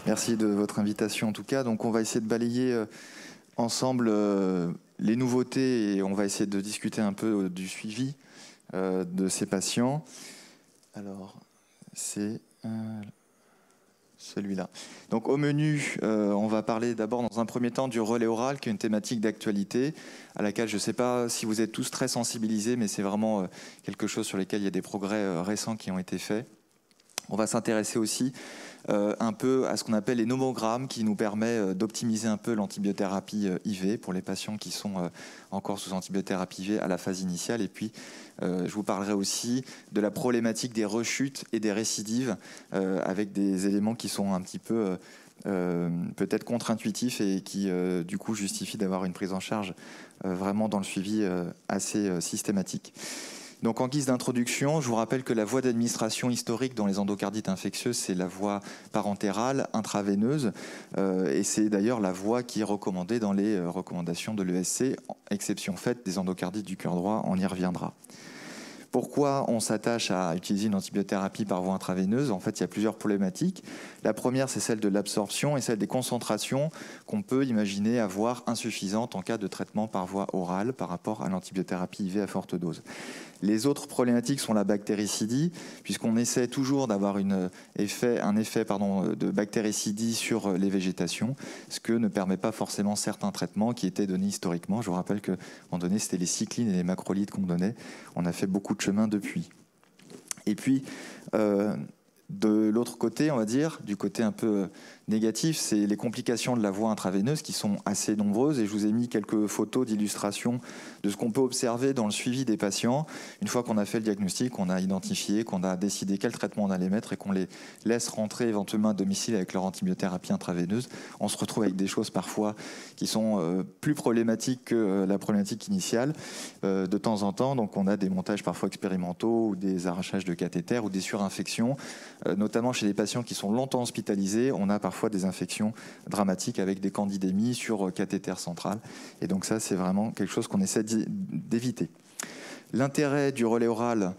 Merci de votre invitation en tout cas. Donc on va essayer de balayer ensemble les nouveautés et on va essayer de discuter un peu du suivi de ces patients. Alors c'est celui-là. Donc au menu, on va parler d'abord dans un premier temps du relais oral, qui est une thématique d'actualité à laquelle je ne sais pas si vous êtes tous très sensibilisés, mais c'est vraiment quelque chose sur lequel il y a des progrès récents qui ont été faits. On va s'intéresser aussi un peu à ce qu'on appelle les nomogrammes, qui nous permet d'optimiser un peu l'antibiothérapie IV pour les patients qui sont encore sous antibiothérapie IV à la phase initiale. Et puis, je vous parlerai aussi de la problématique des rechutes et des récidives avec des éléments qui sont un petit peu peut-être contre-intuitifs et qui, du coup, justifient d'avoir une prise en charge vraiment dans le suivi assez systématique. Donc en guise d'introduction, je vous rappelle que la voie d'administration historique dans les endocardites infectieuses, c'est la voie parentérale, intraveineuse, et c'est d'ailleurs la voie qui est recommandée dans les recommandations de l'ESC, exception faite des endocardites du cœur droit, on y reviendra. Pourquoi on s'attache à utiliser une antibiothérapie par voie intraveineuse? En fait, il y a plusieurs problématiques. La première, c'est celle de l'absorption et celle des concentrations qu'on peut imaginer avoir insuffisantes en cas de traitement par voie orale par rapport à l'antibiothérapie IV à forte dose. Les autres problématiques sont la bactéricidie, puisqu'on essaie toujours d'avoir un effet de bactéricidie sur les végétations, ce que ne permet pas forcément certains traitements qui étaient donnés historiquement. Je vous rappelle qu'à un moment donné, c'était les cyclines et les macrolides qu'on donnait. On a fait beaucoup de chemin depuis. Et puis, de l'autre côté, on va dire, du côté un peu négatif, c'est les complications de la voie intraveineuse qui sont assez nombreuses, et je vous ai mis quelques photos d'illustration de ce qu'on peut observer dans le suivi des patients. Une fois qu'on a fait le diagnostic, qu'on a identifié, qu'on a décidé quel traitement on allait mettre et qu'on les laisse rentrer éventuellement à domicile avec leur antibiothérapie intraveineuse, on se retrouve avec des choses parfois qui sont plus problématiques que la problématique initiale de temps en temps. Donc on a des montages parfois expérimentaux ou des arrachages de cathéters ou des surinfections, notamment chez les patients qui sont longtemps hospitalisés. On a parfois des infections dramatiques avec des candidémies sur cathéter central. Et donc ça, c'est vraiment quelque chose qu'on essaie d'éviter. L'intérêt du relais oral,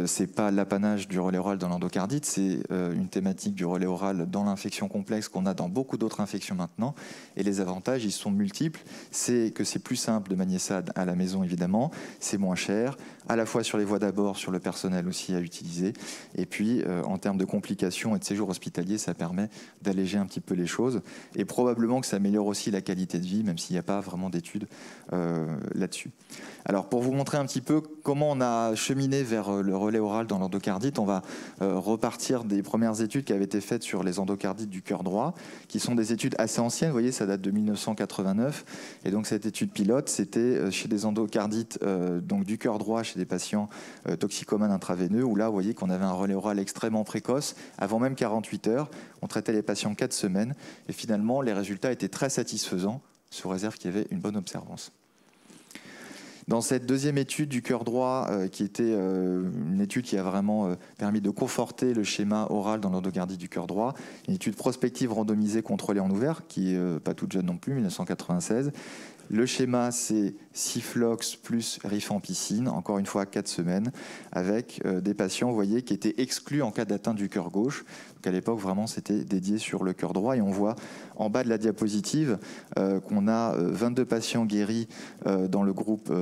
c'est pas l'apanage du relais oral dans l'endocardite, c'est une thématique du relais oral dans l'infection complexe qu'on a dans beaucoup d'autres infections maintenant. Et les avantages, ils sont multiples. C'est que c'est plus simple de manier ça à la maison, évidemment. C'est moins cher, à la fois sur les voies d'abord, sur le personnel aussi à utiliser. Et puis, en termes de complications et de séjour hospitalier, ça permet d'alléger un petit peu les choses. Et probablement que ça améliore aussi la qualité de vie, même s'il n'y a pas vraiment d'études là-dessus. Alors, pour vous montrer un petit peu comment on a cheminé vers le relais oral dans l'endocardite, on va repartir des premières études qui avaient été faites sur les endocardites du cœur droit, qui sont des études assez anciennes. Vous voyez, ça date de 1989. Et donc, cette étude pilote, c'était chez des endocardites donc du cœur droit, chez des patients toxicomanes intraveineux, où là, vous voyez qu'on avait un relais oral extrêmement précoce, avant même 48 heures. On traitait les patients 4 semaines. Et finalement, les résultats étaient très satisfaisants, sous réserve qu'il y avait une bonne observance. Dans cette deuxième étude du cœur droit, qui était une étude qui a vraiment permis de conforter le schéma oral dans l'endocardite du cœur droit, une étude prospective randomisée contrôlée en ouvert, qui n'est pas toute jeune non plus, 1996. Le schéma, c'est Ciflox plus rifampicine, encore une fois 4 semaines, avec des patients, vous voyez, qui étaient exclus en cas d'atteinte du cœur gauche. Donc à l'époque, vraiment, c'était dédié sur le cœur droit. Et on voit en bas de la diapositive qu'on a 22 patients guéris dans le groupe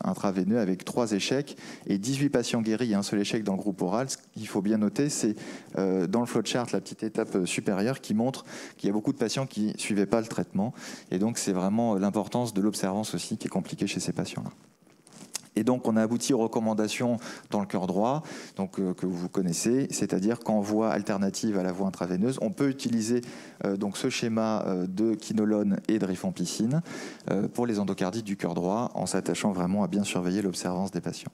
intraveineux, avec 3 échecs, et 18 patients guéris et un seul échec dans le groupe oral. Ce qu'il faut bien noter, c'est dans le flowchart, la petite étape supérieure qui montre qu'il y a beaucoup de patients qui ne suivaient pas le traitement. Et donc, c'est vraiment l'importance de l'observance aussi qui est compliquée chez ces patients-là. Et donc, on a abouti aux recommandations dans le cœur droit, donc, que vous connaissez, c'est-à-dire qu'en voie alternative à la voie intraveineuse, on peut utiliser donc ce schéma de quinolone et de rifampicine pour les endocardites du cœur droit, en s'attachant vraiment à bien surveiller l'observance des patients.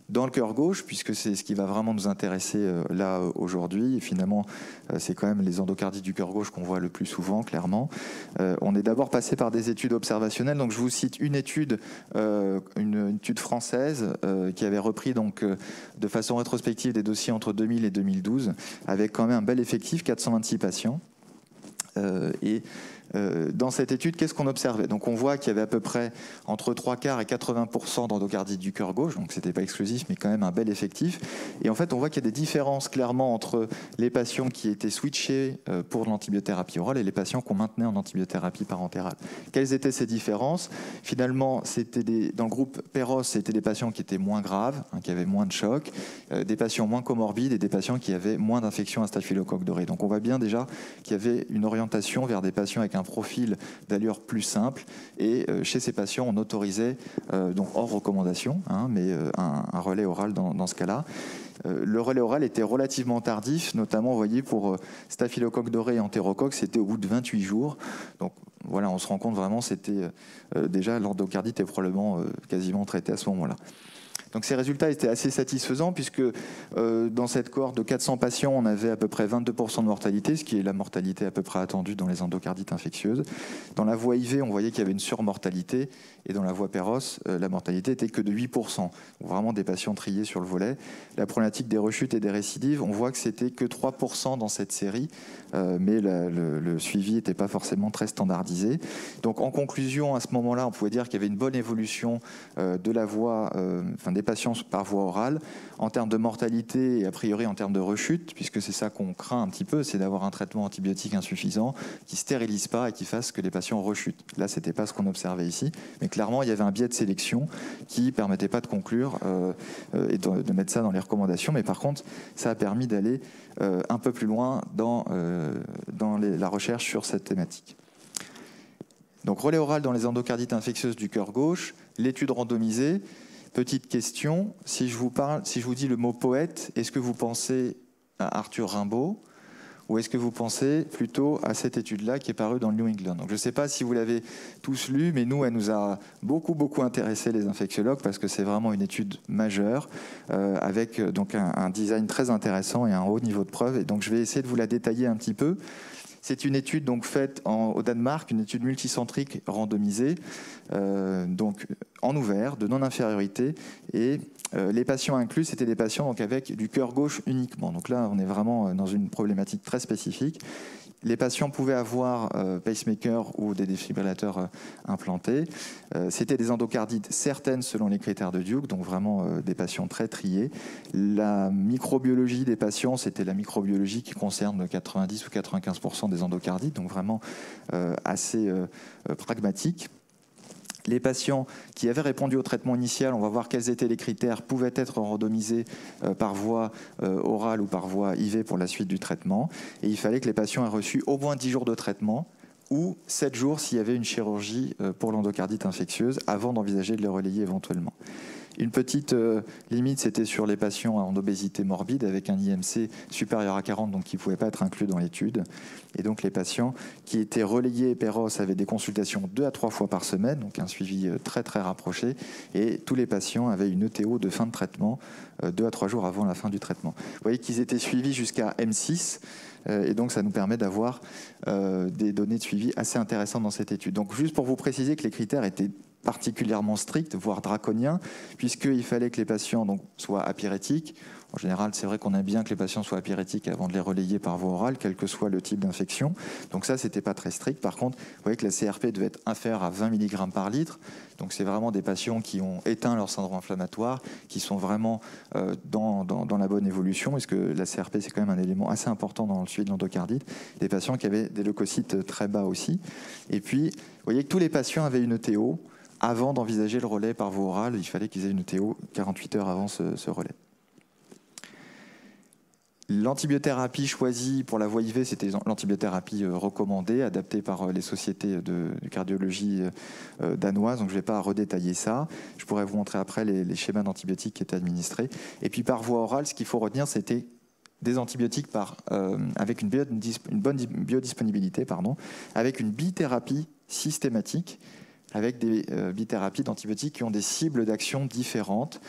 Dans le cœur gauche, puisque c'est ce qui va vraiment nous intéresser là aujourd'hui, et finalement c'est quand même les endocardites du cœur gauche qu'on voit le plus souvent, clairement. On est d'abord passé par des études observationnelles, donc je vous cite une étude française qui avait repris donc, de façon rétrospective des dossiers entre 2000 et 2012, avec quand même un bel effectif, 426 patients. Dans cette étude, qu'est-ce qu'on observait? Donc on voit qu'il y avait à peu près entre 3/4 et 80% d'endocardite du cœur gauche, donc c'était pas exclusif, mais quand même un bel effectif. Et en fait, on voit qu'il y a des différences clairement entre les patients qui étaient switchés pour l'antibiothérapie orale et les patients qu'on maintenait en antibiothérapie parentérale. Quelles étaient ces différences? Finalement, dans le groupe Péros, c'était des patients qui étaient moins graves, qui avaient moins de chocs, des patients moins comorbides et des patients qui avaient moins d'infections à staphylocoque doré. Donc on voit bien déjà qu'il y avait une orientation vers des patients avec un profil d'allure plus simple. Et chez ces patients, on autorisait, donc hors recommandation, mais un relais oral dans ce cas-là. Le relais oral était relativement tardif, notamment, vous voyez, pour staphylocoque doré et entérocoque, c'était au bout de 28 jours. Donc voilà, on se rend compte vraiment, c'était déjà l'endocardite est probablement quasiment traitée à ce moment-là. Donc ces résultats étaient assez satisfaisants puisque dans cette cohorte de 400 patients, on avait à peu près 22% de mortalité, ce qui est la mortalité à peu près attendue dans les endocardites infectieuses. Dans la voie IV, on voyait qu'il y avait une surmortalité et dans la voie Péros, la mortalité était que de 8%. Donc vraiment des patients triés sur le volet. La problématique des rechutes et des récidives, on voit que c'était que 3% dans cette série, mais le suivi n'était pas forcément très standardisé. Donc en conclusion, à ce moment-là, on pouvait dire qu'il y avait une bonne évolution de la voie, des patients par voie orale, en termes de mortalité et a priori en termes de rechute, puisque c'est ça qu'on craint un petit peu, c'est d'avoir un traitement antibiotique insuffisant qui ne stérilise pas et qui fasse que les patients rechutent. Là, ce n'était pas ce qu'on observait ici, mais clairement, il y avait un biais de sélection qui ne permettait pas de conclure et de mettre ça dans les recommandations, mais par contre, ça a permis d'aller un peu plus loin dans la recherche sur cette thématique. Donc, relais oral dans les endocardites infectieuses du cœur gauche, l'étude randomisée. Petite question, si je vous dis le mot poète, est-ce que vous pensez à Arthur Rimbaud ou est-ce que vous pensez plutôt à cette étude-là qui est parue dans le New England? Donc je ne sais pas si vous l'avez tous lu, mais nous, elle nous a beaucoup intéressé les infectiologues parce que c'est vraiment une étude majeure avec donc un design très intéressant et un haut niveau de preuve. Et donc je vais essayer de vous la détailler un petit peu. C'est une étude donc faite au Danemark, une étude multicentrique randomisée, donc en ouvert, de non-infériorité. Et les patients inclus, c'était des patients donc, avec du cœur gauche uniquement. Donc là, on est vraiment dans une problématique très spécifique. Les patients pouvaient avoir pacemaker ou des défibrillateurs implantés. C'était des endocardites certaines selon les critères de Duke, donc vraiment des patients très triés. La microbiologie des patients, c'était la microbiologie qui concerne 90 ou 95% des endocardites, donc vraiment assez pragmatique. Les patients qui avaient répondu au traitement initial, on va voir quels étaient les critères, pouvaient être randomisés par voie orale ou par voie IV pour la suite du traitement. Et il fallait que les patients aient reçu au moins 10 jours de traitement ou 7 jours s'il y avait une chirurgie pour l'endocardite infectieuse avant d'envisager de les relayer éventuellement. Une petite limite, c'était sur les patients en obésité morbide avec un IMC supérieur à 40, donc qui ne pouvaient pas être inclus dans l'étude. Et donc les patients qui étaient relayés Péros avaient des consultations 2 à 3 fois par semaine, donc un suivi très rapproché. Et tous les patients avaient une ETO de fin de traitement 2 à 3 jours avant la fin du traitement. Vous voyez qu'ils étaient suivis jusqu'à M6. Et donc ça nous permet d'avoir des données de suivi assez intéressantes dans cette étude. Donc juste pour vous préciser que les critères étaient particulièrement strict, voire draconien, puisqu'il fallait que les patients donc, soient apyrétiques. En général, c'est vrai qu'on aime bien que les patients soient apyrétiques avant de les relayer par voie orale, quel que soit le type d'infection. Donc ça, c'était pas très strict. Par contre, vous voyez que la CRP devait être inférieure à 20 mg par litre. Donc c'est vraiment des patients qui ont éteint leur syndrome inflammatoire, qui sont vraiment dans la bonne évolution, parce que la CRP, c'est quand même un élément assez important dans le suivi de l'endocardite. Des patients qui avaient des leucocytes très bas aussi. Et puis, vous voyez que tous les patients avaient une ETO. Avant d'envisager le relais par voie orale, il fallait qu'ils aient une ETO 48 heures avant ce relais. L'antibiothérapie choisie pour la voie IV, c'était l'antibiothérapie recommandée, adaptée par les sociétés de cardiologie danoises. Donc je ne vais pas redétailler ça. Je pourrais vous montrer après les schémas d'antibiotiques qui étaient administrés. Et puis par voie orale, ce qu'il faut retenir, c'était des antibiotiques avec une bonne biodisponibilité, avec une bithérapie systématique, avec des bithérapies d'antibiotiques qui ont des cibles d'action différentes.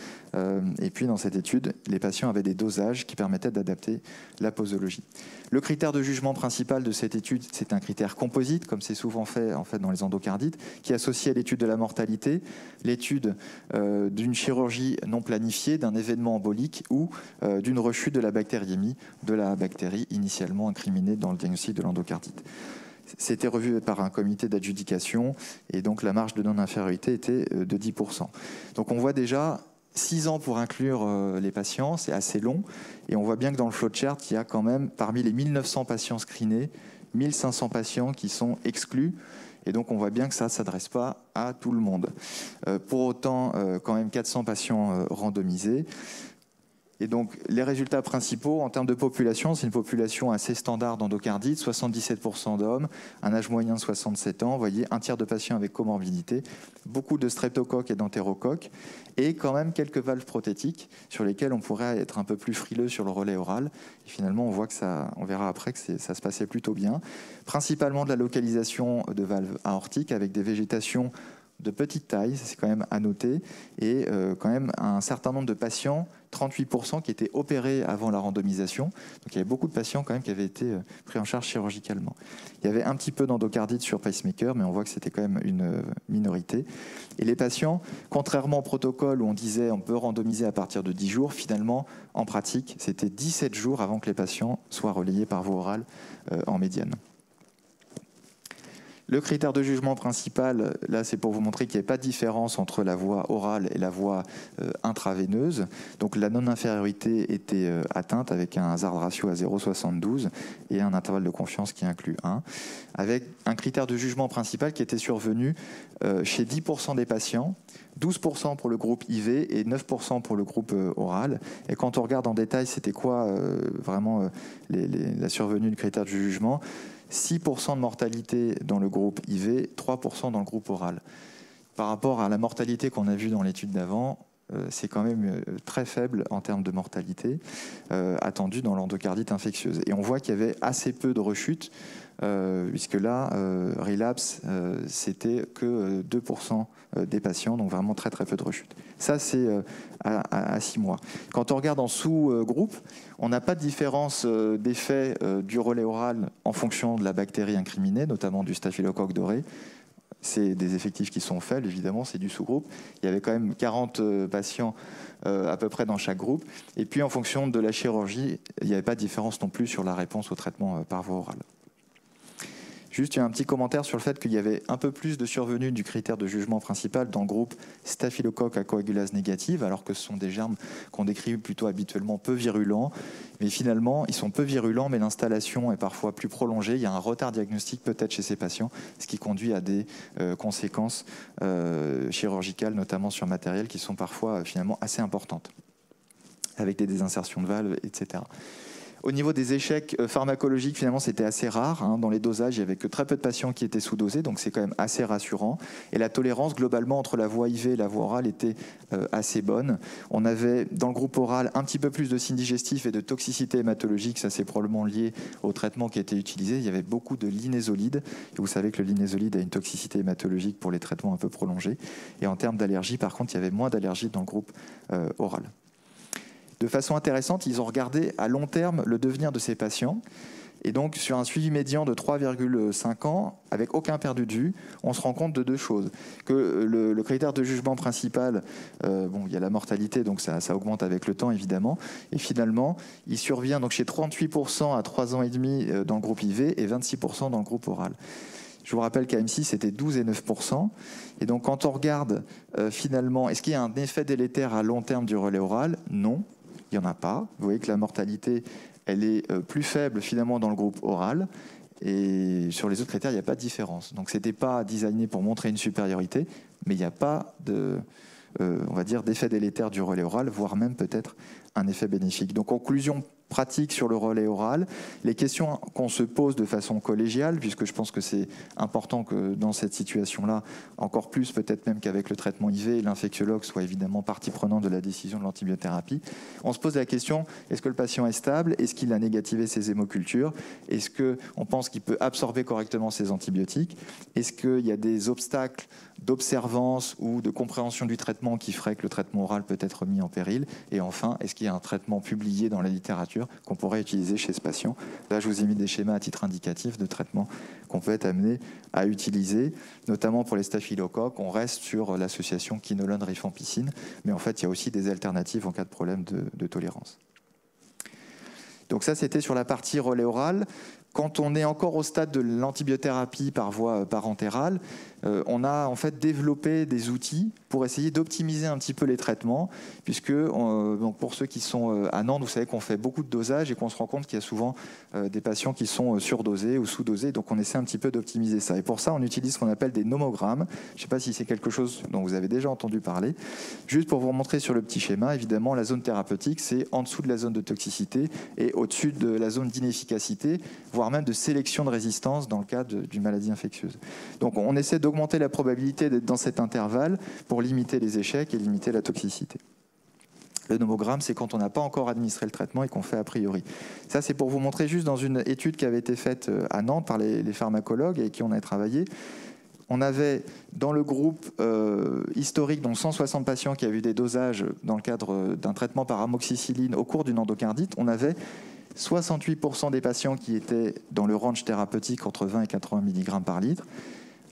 Et puis dans cette étude, les patients avaient des dosages qui permettaient d'adapter la posologie. Le critère de jugement principal de cette étude, c'est un critère composite, comme c'est souvent fait, dans les endocardites, qui associe à l'étude de la mortalité, l'étude d'une chirurgie non planifiée, d'un événement embolique ou d'une rechute de la bactériémie, de la bactérie initialement incriminée dans le diagnostic de l'endocardite. c'était revu par un comité d'adjudication et donc la marge de non-infériorité était de 10%. Donc on voit déjà 6 ans pour inclure les patients, c'est assez long. Et on voit bien que dans le flowchart, il y a quand même, parmi les 1900 patients screenés, 1500 patients qui sont exclus. Et donc on voit bien que ça ne s'adresse pas à tout le monde. Pour autant, quand même 400 patients randomisés. Et donc, les résultats principaux, en termes de population, c'est une population assez standard d'endocardite, 77% d'hommes, un âge moyen de 67 ans, vous voyez, un tiers de patients avec comorbidité, beaucoup de streptocoques et d'entérocoques, et quand même quelques valves prothétiques sur lesquelles on pourrait être un peu plus frileux sur le relais oral. Et finalement, on voit que ça, on verra après que ça se passait plutôt bien. Principalement de la localisation de valves aortiques avec des végétations de petite taille, c'est quand même à noter, et quand même un certain nombre de patients, 38% qui étaient opérés avant la randomisation. Donc il y avait beaucoup de patients quand même qui avaient été pris en charge chirurgicalement. Il y avait un petit peu d'endocardite sur pacemaker, mais on voit que c'était quand même une minorité. Et les patients, contrairement au protocole où on disait on peut randomiser à partir de 10 jours, finalement, en pratique, c'était 17 jours avant que les patients soient relayés par voie orale en médiane. Le critère de jugement principal, là, c'est pour vous montrer qu'il n'y a pas de différence entre la voie orale et la voie intraveineuse. Donc la non-infériorité était atteinte avec un hazard ratio à 0,72 et un intervalle de confiance qui inclut 1, avec un critère de jugement principal qui était survenu chez 10% des patients, 12% pour le groupe IV et 9% pour le groupe oral. Et quand on regarde en détail, c'était quoi vraiment la survenue du critère de jugement, 6% de mortalité dans le groupe IV, 3% dans le groupe oral. Par rapport à la mortalité qu'on a vue dans l'étude d'avant, c'est quand même très faible en termes de mortalité attendue dans l'endocardite infectieuse. Et on voit qu'il y avait assez peu de rechutes, puisque là, relapse, c'était que 2% des patients, donc vraiment très très peu de rechutes. Ça, c'est à 6 mois. Quand on regarde en sous-groupe, on n'a pas de différence d'effet du relais oral en fonction de la bactérie incriminée, notamment du staphylocoque doré. C'est des effectifs qui sont faibles, évidemment, c'est du sous-groupe. Il y avait quand même 40 patients à peu près dans chaque groupe. Et puis, en fonction de la chirurgie, il n'y avait pas de différence non plus sur la réponse au traitement par voie orale. Juste, il y a un petit commentaire sur le fait qu'il y avait un peu plus de survenue du critère de jugement principal dans le groupe staphylocoque à coagulase négative, alors que ce sont des germes qu'on décrit plutôt habituellement peu virulents. Mais finalement, ils sont peu virulents, mais l'installation est parfois plus prolongée. Il y a un retard diagnostique peut-être chez ces patients, ce qui conduit à des conséquences chirurgicales, notamment sur matériel, qui sont parfois finalement assez importantes, avec des désinsertions de valves, etc. Au niveau des échecs pharmacologiques, finalement, c'était assez rare. Dans les dosages, il n'y avait que très peu de patients qui étaient sous-dosés, donc c'est quand même assez rassurant. Et la tolérance, globalement, entre la voie IV et la voie orale était assez bonne. On avait, dans le groupe oral, un petit peu plus de signes digestifs et de toxicité hématologique. Ça, c'est probablement lié au traitement qui a été utilisé. Il y avait beaucoup de linezolide. Et vous savez que le linezolide a une toxicité hématologique pour les traitements un peu prolongés. Et en termes d'allergie, par contre, il y avait moins d'allergie dans le groupe oral. De façon intéressante, ils ont regardé à long terme le devenir de ces patients. Et donc, sur un suivi médian de 3,5 ans, avec aucun perdu de vue, on se rend compte de deux choses. Que le critère de jugement principal, il y a la mortalité, donc ça augmente avec le temps, évidemment. Et finalement, il survient donc chez 38% à 3 ans et demi dans le groupe IV et 26% dans le groupe oral. Je vous rappelle qu'à M6, c'était 12 et 9%. Et donc, quand on regarde finalement, est-ce qu'il y a un effet délétère à long terme du relais oral? Non. Il n'y en a pas. Vous voyez que la mortalité, elle est plus faible finalement dans le groupe oral. Et sur les autres critères, il n'y a pas de différence. Donc, ce n'était pas designé pour montrer une supériorité, mais il n'y a pas de, on va dire, d'effet délétère du relais oral, voire même peut-être un effet bénéfique. Donc, conclusion pratique sur le relais oral, les questions qu'on se pose de façon collégiale, puisque je pense que c'est important que dans cette situation-là, encore plus peut-être même qu'avec le traitement IV, l'infectiologue soit évidemment partie prenante de la décision de l'antibiothérapie. On se pose la question, est-ce que le patient est stable? Est-ce qu'il a négativé ses hémocultures? Est-ce qu'on pense qu'il peut absorber correctement ses antibiotiques? Est-ce qu'il y a des obstacles d'observance ou de compréhension du traitement qui ferait que le traitement oral peut être mis en péril? Et enfin, est-ce qu'il y a un traitement publié dans la littérature qu'on pourrait utiliser chez ce patient? Là, je vous ai mis des schémas à titre indicatif de traitement qu'on peut être amené à utiliser, notamment pour les staphylocoques. On reste sur l'association quinolone-rifampicine, mais en fait, il y a aussi des alternatives en cas de problème de tolérance. Donc ça, c'était sur la partie relais oral. Quand on est encore au stade de l'antibiothérapie par voie parentérale, on a en fait développé des outils pour essayer d'optimiser un petit peu les traitements, puisque donc pour ceux qui sont à Nantes, vous savez qu'on fait beaucoup de dosage et qu'on se rend compte qu'il y a souvent des patients qui sont surdosés ou sous-dosés, donc on essaie un petit peu d'optimiser ça. Et pour ça, on utilise ce qu'on appelle des nomogrammes. Je ne sais pas si c'est quelque chose dont vous avez déjà entendu parler. Juste pour vous montrer sur le petit schéma, évidemment, la zone thérapeutique, c'est en dessous de la zone de toxicité et au-dessus de la zone d'inefficacité, voire même de sélection de résistance dans le cas d'une maladie infectieuse. Donc on essaie d'augmenter la probabilité d'être dans cet intervalle pour limiter les échecs et limiter la toxicité. Le nomogramme, c'est quand on n'a pas encore administré le traitement et qu'on fait a priori. Ça, c'est pour vous montrer juste dans une étude qui avait été faite à Nantes par les pharmacologues et qui on a travaillé. On avait dans le groupe historique, donc 160 patients qui avaient eu des dosages dans le cadre d'un traitement par amoxicilline au cours d'une endocardite. On avait 68% des patients qui étaient dans le range thérapeutique entre 20 et 80 mg par litre,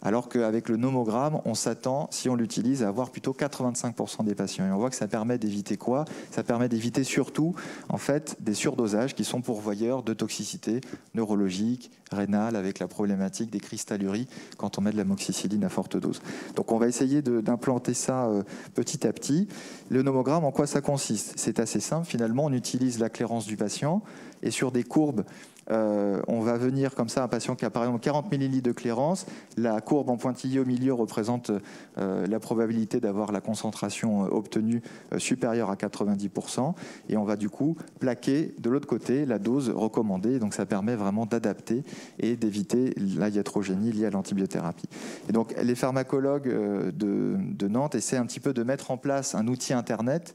alors qu'avec le nomogramme, on s'attend, si on l'utilise, à avoir plutôt 85% des patients. Et on voit que ça permet d'éviter quoi? Ça permet d'éviter surtout en fait, des surdosages qui sont pourvoyeurs de toxicité neurologique, rénale, avec la problématique des cristalluries quand on met de l'amoxicilline à forte dose. Donc on va essayer d'implanter ça petit à petit. Le nomogramme, en quoi ça consiste? C'est assez simple. Finalement, on utilise la clairance du patient et sur des courbes, on va venir comme ça un patient qui a par exemple 40 ml de clairance. La courbe en pointillé au milieu représente la probabilité d'avoir la concentration obtenue supérieure à 90%. Et on va du coup plaquer de l'autre côté la dose recommandée. Donc ça permet vraiment d'adapter et d'éviter la iatrogénie liée à l'antibiothérapie. Et donc les pharmacologues de Nantes essaient un petit peu de mettre en place un outil Internet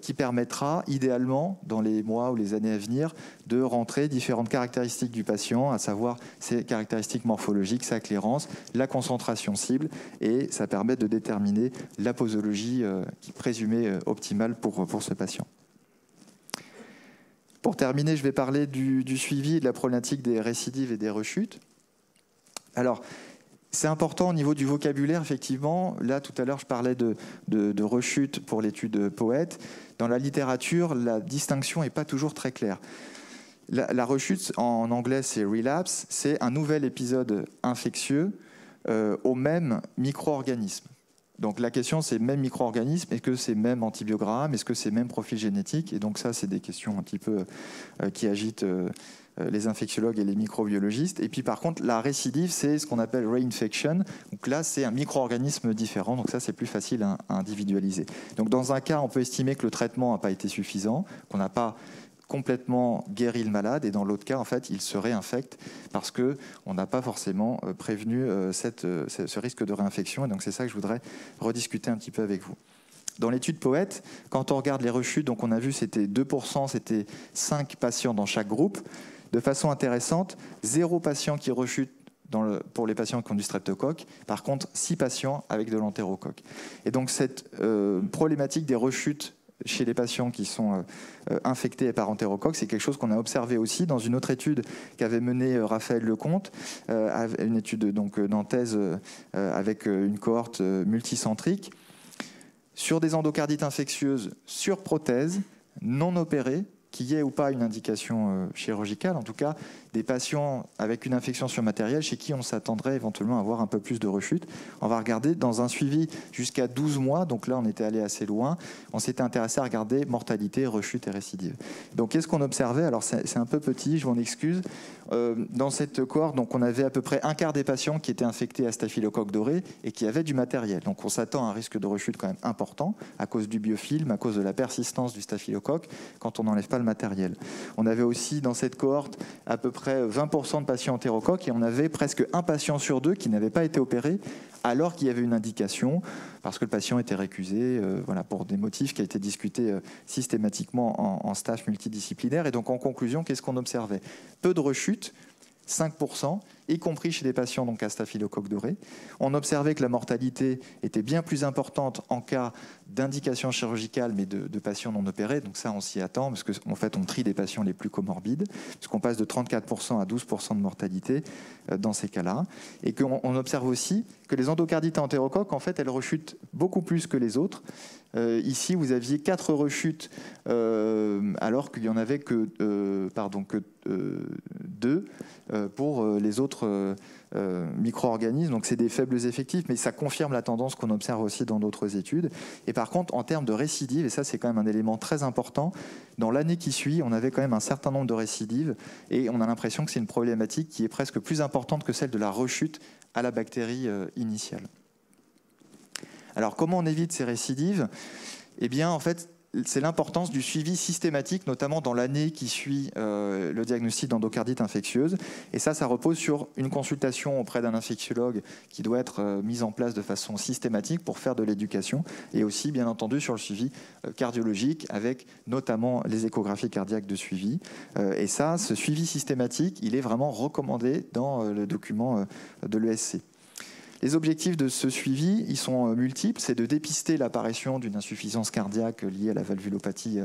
qui permettra idéalement, dans les mois ou les années à venir, de rentrer différentes caractéristiques du patient, à savoir ses caractéristiques morphologiques, sa clairance, la concentration cible, et ça permet de déterminer la posologie présumée optimale pour ce patient. Pour terminer, je vais parler du suivi et de la problématique des récidives et des rechutes. Alors, c'est important au niveau du vocabulaire, effectivement. Là, tout à l'heure, je parlais de rechute pour l'étude Poète. Dans la littérature, la distinction n'est pas toujours très claire. La rechute, en anglais, c'est relapse, c'est un nouvel épisode infectieux au même micro-organisme. Donc la question, c'est même micro-organisme, est-ce que c'est même antibiogramme, est-ce que c'est même profil génétique? Et donc ça, c'est des questions un petit peu qui agitent les infectiologues et les microbiologistes. Et puis par contre, la récidive, c'est ce qu'on appelle reinfection. Donc là, c'est un micro-organisme différent. Donc ça, c'est plus facile à individualiser. Donc dans un cas, on peut estimer que le traitement n'a pas été suffisant, qu'on n'a pas complètement guéri le malade, et dans l'autre cas, en fait, il se réinfecte parce qu'on n'a pas forcément prévenu ce risque de réinfection. Et donc c'est ça que je voudrais rediscuter un petit peu avec vous. Dans l'étude Poète, quand on regarde les rechutes, donc on a vu c'était 2%, c'était 5 patients dans chaque groupe. De façon intéressante, 0 patient qui rechute pour les patients qui ont du streptocoque, par contre 6 patients avec de l'entérocoque. Et donc cette problématique des rechutes chez les patients qui sont infectés par entérocoque, c'est quelque chose qu'on a observé aussi dans une autre étude qu'avait menée Raphaël Lecomte, une étude donc nantaise avec une cohorte multicentrique, sur des endocardites infectieuses sur prothèse, non opérées, qu'il y ait ou pas une indication chirurgicale, en tout cas des patients avec une infection sur matériel chez qui on s'attendrait éventuellement à avoir un peu plus de rechute. On va regarder dans un suivi jusqu'à 12 mois, donc là on était allé assez loin, on s'était intéressé à regarder mortalité, rechute et récidive. Donc qu'est-ce qu'on observait? Alors c'est un peu petit, je m'en excuse. Dans cette cohorte, donc, on avait à peu près un quart des patients qui étaient infectés à staphylocoque doré et qui avaient du matériel. Donc on s'attend à un risque de rechute quand même important à cause du biofilm, à cause de la persistance du staphylocoque quand on n'enlève pas le matériel. On avait aussi dans cette cohorte à peu près 20% de patients entérocoques et on avait presque un patient sur 2 qui n'avait pas été opéré alors qu'il y avait une indication parce que le patient était récusé voilà, pour des motifs qui a été discuté systématiquement en staff multidisciplinaire. Et donc en conclusion, qu'est-ce qu'on observait? Peu de rechutes, 5%, y compris chez les patients donc à staphylocoque doré. On observait que la mortalité était bien plus importante en cas d'indication chirurgicale, mais de patients non opérés. Donc ça, on s'y attend, parce qu'en fait, on trie des patients les plus comorbides, puisqu'on passe de 34% à 12% de mortalité dans ces cas-là. Et qu'on observe aussi que les endocardites à entérocoque, en fait, elles rechutent beaucoup plus que les autres. Ici, vous aviez 4 rechutes, alors qu'il n'y en avait que 2 pour les autres micro-organismes. Donc c'est des faibles effectifs, mais ça confirme la tendance qu'on observe aussi dans d'autres études. Et par contre, en termes de récidive, et ça c'est quand même un élément très important, dans l'année qui suit, on avait quand même un certain nombre de récidives, et on a l'impression que c'est une problématique qui est presque plus importante que celle de la rechute à la bactérie initiale. Alors comment on évite ces récidives? Eh bien, en fait, c'est l'importance du suivi systématique, notamment dans l'année qui suit le diagnostic d'endocardite infectieuse. Et ça repose sur une consultation auprès d'un infectiologue qui doit être mise en place de façon systématique pour faire de l'éducation, et aussi, bien entendu, sur le suivi cardiologique, avec notamment les échographies cardiaques de suivi. Et ça, ce suivi systématique, il est vraiment recommandé dans le document de l'ESC. Les objectifs de ce suivi, ils sont multiples. C'est de dépister l'apparition d'une insuffisance cardiaque liée à la valvulopathie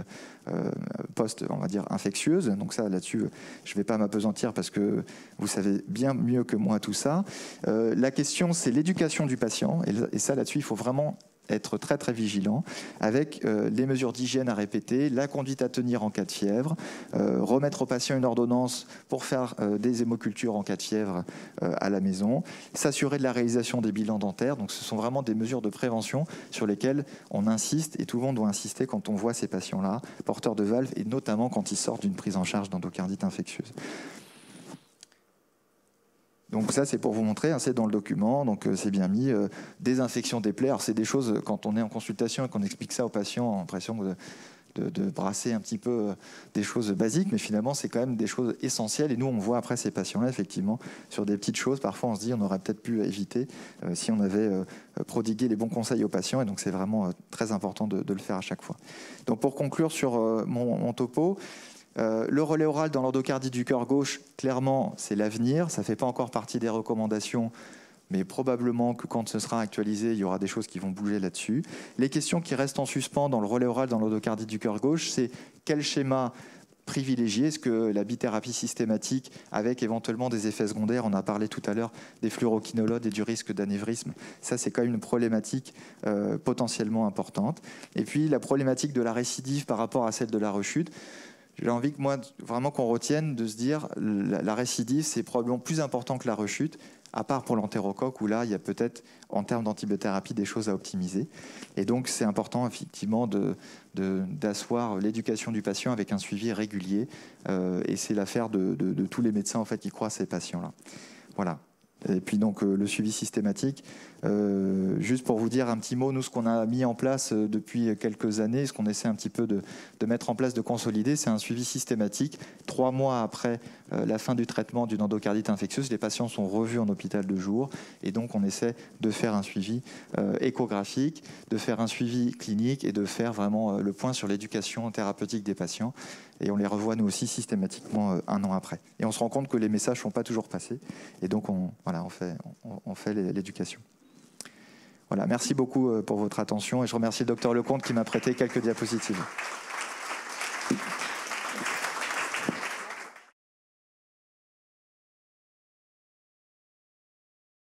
on va dire, infectieuse. Donc ça, là-dessus, je ne vais pas m'appesantir parce que vous savez bien mieux que moi tout ça. La question, c'est l'éducation du patient. Et ça, là-dessus, il faut vraiment être très très vigilant avec les mesures d'hygiène à répéter, la conduite à tenir en cas de fièvre, remettre au patient une ordonnance pour faire des hémocultures en cas de fièvre à la maison, s'assurer de la réalisation des bilans dentaires. Donc ce sont vraiment des mesures de prévention sur lesquelles on insiste, et tout le monde doit insister quand on voit ces patients-là, porteurs de valves, et notamment quand ils sortent d'une prise en charge d'endocardite infectieuse. Donc ça, c'est pour vous montrer, hein, c'est dans le document, donc c'est bien mis. Désinfection des plaies, alors c'est des choses, quand on est en consultation et qu'on explique ça aux patients, on a l'impression de brasser un petit peu des choses basiques, mais finalement, c'est quand même des choses essentielles. Et nous, on voit après ces patients-là, effectivement, sur des petites choses. Parfois, on se dit, on aurait peut-être pu éviter si on avait prodigué les bons conseils aux patients. Et donc, c'est vraiment très important de le faire à chaque fois. Donc, pour conclure sur mon topo, le relais oral dans l'endocardite du cœur gauche, clairement, c'est l'avenir. Ça ne fait pas encore partie des recommandations, mais probablement que quand ce sera actualisé, il y aura des choses qui vont bouger là-dessus. Les questions qui restent en suspens dans le relais oral dans l'endocardite du cœur gauche, c'est quel schéma privilégier? Est-ce que la bithérapie systématique avec éventuellement des effets secondaires, on a parlé tout à l'heure des fluoroquinolones et du risque d'anévrisme, ça c'est quand même une problématique potentiellement importante. Et puis la problématique de la récidive par rapport à celle de la rechute, j'ai envie que moi, vraiment qu'on retienne de se dire la récidive, c'est probablement plus important que la rechute, à part pour l'entérocoque, où là, il y a peut-être, en termes d'antibiothérapie, des choses à optimiser. Et donc, c'est important, effectivement, d'asseoir l'éducation du patient avec un suivi régulier. Et c'est l'affaire de tous les médecins, en fait, qui croient à ces patients-là. Voilà. Et puis donc le suivi systématique, juste pour vous dire un petit mot, nous ce qu'on a mis en place depuis quelques années, ce qu'on essaie un petit peu de mettre en place, de consolider, c'est un suivi systématique. 3 mois après la fin du traitement d'une endocardite infectieuse, les patients sont revus en hôpital de jour, et donc on essaie de faire un suivi échographique, de faire un suivi clinique et de faire vraiment le point sur l'éducation thérapeutique des patients. Et on les revoit nous aussi systématiquement 1 an après. Et on se rend compte que les messages ne sont pas toujours passés. Et donc on fait l'éducation. Voilà, merci beaucoup pour votre attention et je remercie le docteur Lecomte qui m'a prêté quelques diapositives.